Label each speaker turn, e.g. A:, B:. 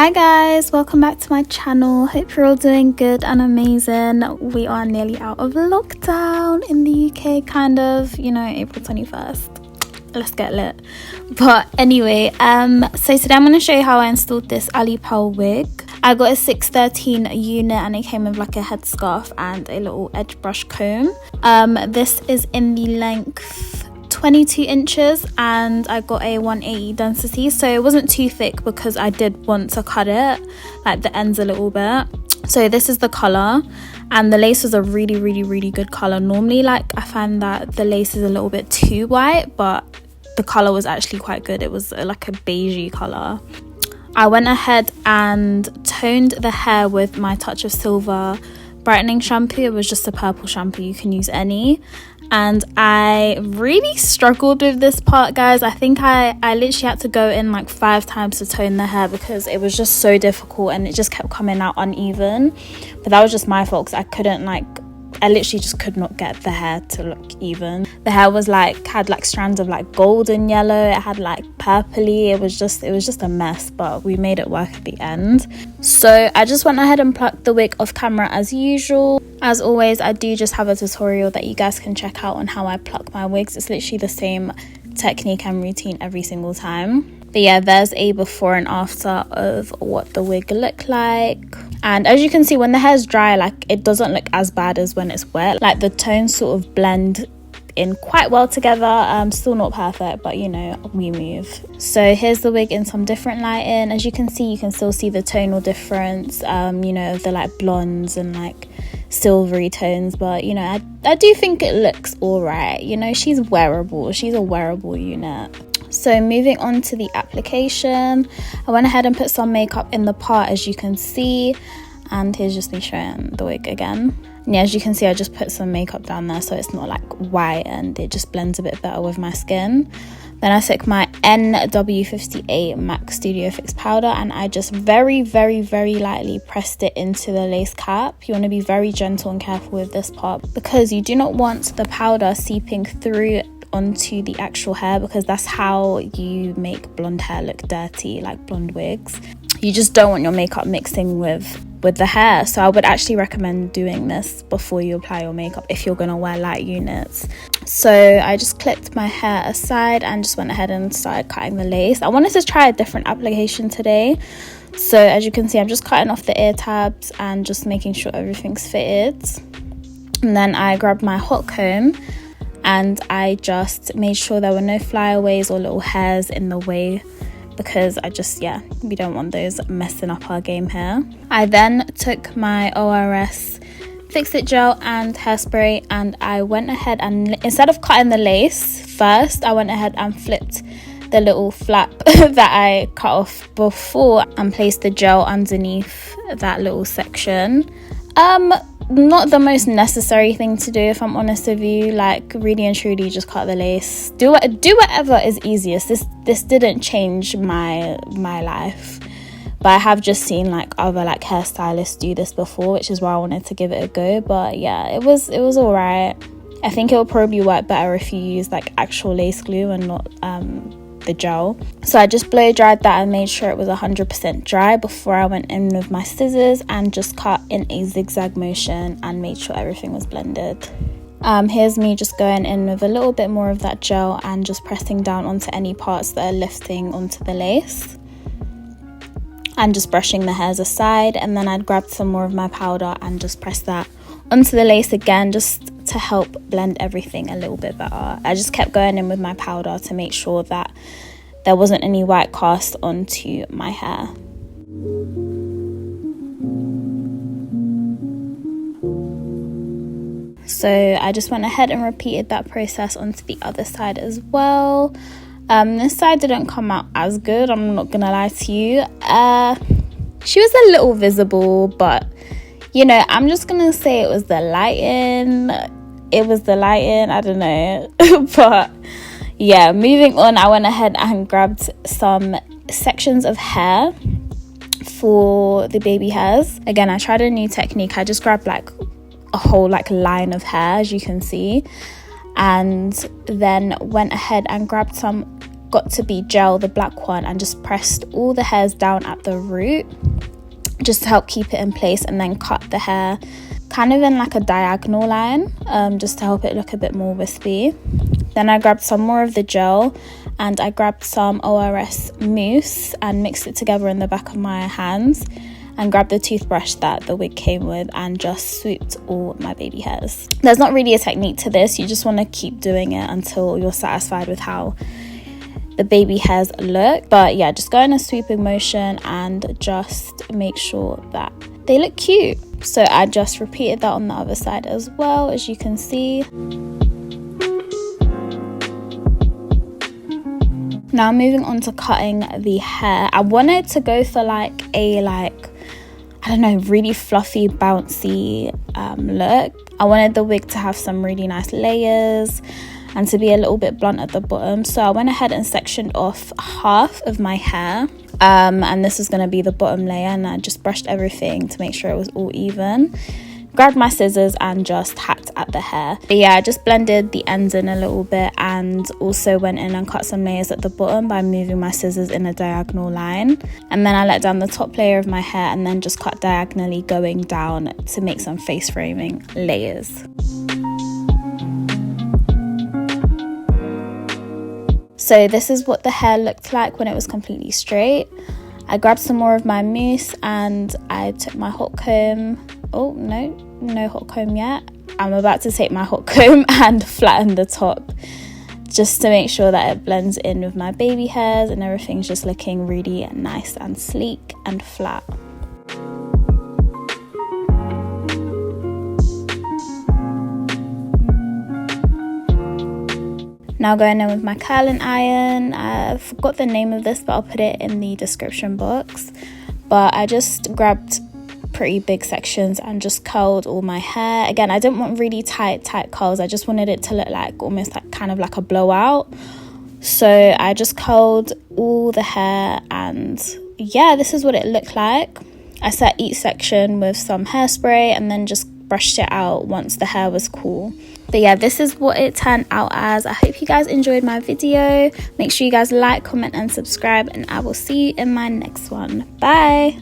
A: Hi guys, welcome back to my channel. Hope you're all doing good and amazing. We are nearly out of lockdown in the UK, kind of, April 21st. Let's get lit. But anyway, so today I'm going to show you how I installed this Alipearl wig. I got a 613 unit and it came with like a headscarf and a little edge brush comb. This is in the length 22 inches and I got a 180 density, so it wasn't too thick because I did want to cut it, like the ends a little bit. So this is the color, and the lace was a really good color. Normally, like, I find that the lace is a little bit too white, but the color was actually quite good. It was like a beigey color. I went ahead and toned the hair with my Touch of Silver brightening shampoo. It was just a purple shampoo, you can use any. And I really struggled with this part, guys. I think I literally had to go in like 5 times to tone the hair because it was just so difficult and it just kept coming out uneven. But that was just my fault because I literally just could not get the hair to look even. The hair was had strands of like golden yellow, it had like purpley, it was just a mess, but we made it work at the end. So I just went ahead and plucked the wig off camera as usual. As always, I do just have a tutorial that you guys can check out on how I pluck my wigs. It's literally the same technique and routine every single time. But yeah, there's a before and after of what the wig looked like. And as you can see, when the hair's dry, like, it doesn't look as bad as when it's wet. Like, the tones sort of blend in quite well together. Still not perfect, but we move. So here's the wig in some different lighting. As you can see, you can still see the tonal difference, of the like blondes and like silvery tones, but I do think it looks all right. She's wearable, she's a wearable unit. So moving on to the application, I went ahead and put some makeup in the part, as you can see, and here's just me showing the wig again. And yeah, as you can see, I just put some makeup down there so it's not like white and it just blends a bit better with my skin. Then I took my NW58 MAC Studio Fix powder and I just very lightly pressed it into the lace cap. You want to be very gentle and careful with this part because you do not want the powder seeping through onto the actual hair, because that's how you make blonde hair look dirty, like blonde wigs. You just don't want your makeup mixing with the hair. So I would actually recommend doing this before you apply your makeup if you're gonna wear light units. So I just clipped my hair aside and just went ahead and started cutting the lace. I wanted to try a different application today. So as you can see, I'm just cutting off the ear tabs and just making sure everything's fitted. And then I grabbed my hot comb and I just made sure there were no flyaways or little hairs in the way, because we don't want those messing up our game here. I then took my ORS Fix It Gel and hairspray and I went ahead and, instead of cutting the lace first, I went ahead and flipped the little flap that I cut off before and placed the gel underneath that little section. Not the most necessary thing to do, if I'm honest with you. Like, really and truly, just cut the lace. Do whatever is easiest. This didn't change my life, but I have just seen like other like hairstylists do this before, which is why I wanted to give it a go. But yeah, it was all right. I think it will probably work better if you use like actual lace glue and not the gel. So I just blow dried that and made sure it was 100% dry before I went in with my scissors and just cut in a zigzag motion and made sure everything was blended. Here's me just going in with a little bit more of that gel and just pressing down onto any parts that are lifting onto the lace and just brushing the hairs aside. And then I'd grabbed some more of my powder and just press that onto the lace again, just to help blend everything a little bit better. I just kept going in with my powder to make sure that there wasn't any white cast onto my hair. So I just went ahead and repeated that process onto the other side as well. This side didn't come out as good, I'm not gonna lie to you. She was a little visible, but I'm just gonna say it was the lighting. I don't know. But yeah, moving on, I went ahead and grabbed some sections of hair for the baby hairs. Again, I tried a new technique. I just grabbed like a whole like line of hair, as you can see, and then went ahead and grabbed some Got To Be gel, the black one, and just pressed all the hairs down at the root just to help keep it in place, and then cut the hair kind of in like a diagonal line, just to help it look a bit more wispy. Then I grabbed some more of the gel and I grabbed some ORS mousse and mixed it together in the back of my hands, and grabbed the toothbrush that the wig came with and just swooped all my baby hairs. There's not really a technique to this, you just want to keep doing it until you're satisfied with how the baby hairs look. But yeah, just go in a swooping motion and just make sure that they look cute. So I just repeated that on the other side as well, as you can see. Now moving on to cutting the hair. I wanted to go for like I don't know, really fluffy, bouncy look. I wanted the wig to have some really nice layers and to be a little bit blunt at the bottom. So I went ahead and sectioned off half of my hair. And this is going to be the bottom layer, and I just brushed everything to make sure it was all even. Grabbed my scissors and just hacked at the hair. But yeah, I just blended the ends in a little bit, and also went in and cut some layers at the bottom by moving my scissors in a diagonal line. And then I let down the top layer of my hair and then just cut diagonally going down to make some face framing layers. So this is what the hair looked like when it was completely straight. I grabbed some more of my mousse and I took my hot comb. Oh, no hot comb yet. I'm about to take my hot comb and flatten the top just to make sure that it blends in with my baby hairs and everything's just looking really nice and sleek and flat. Now going in with my curling iron. I forgot the name of this, but I'll put it in the description box. But I just grabbed pretty big sections and just curled all my hair. Again, I didn't want really tight curls. I just wanted it to look like almost like kind of like a blowout. So I just curled all the hair, and yeah, this is what it looked like. I set each section with some hairspray and then just brushed it out once the hair was cool. But yeah, this is what it turned out as. I hope you guys enjoyed my video. Make sure you guys like, comment and subscribe, and I will see you in my next one. Bye.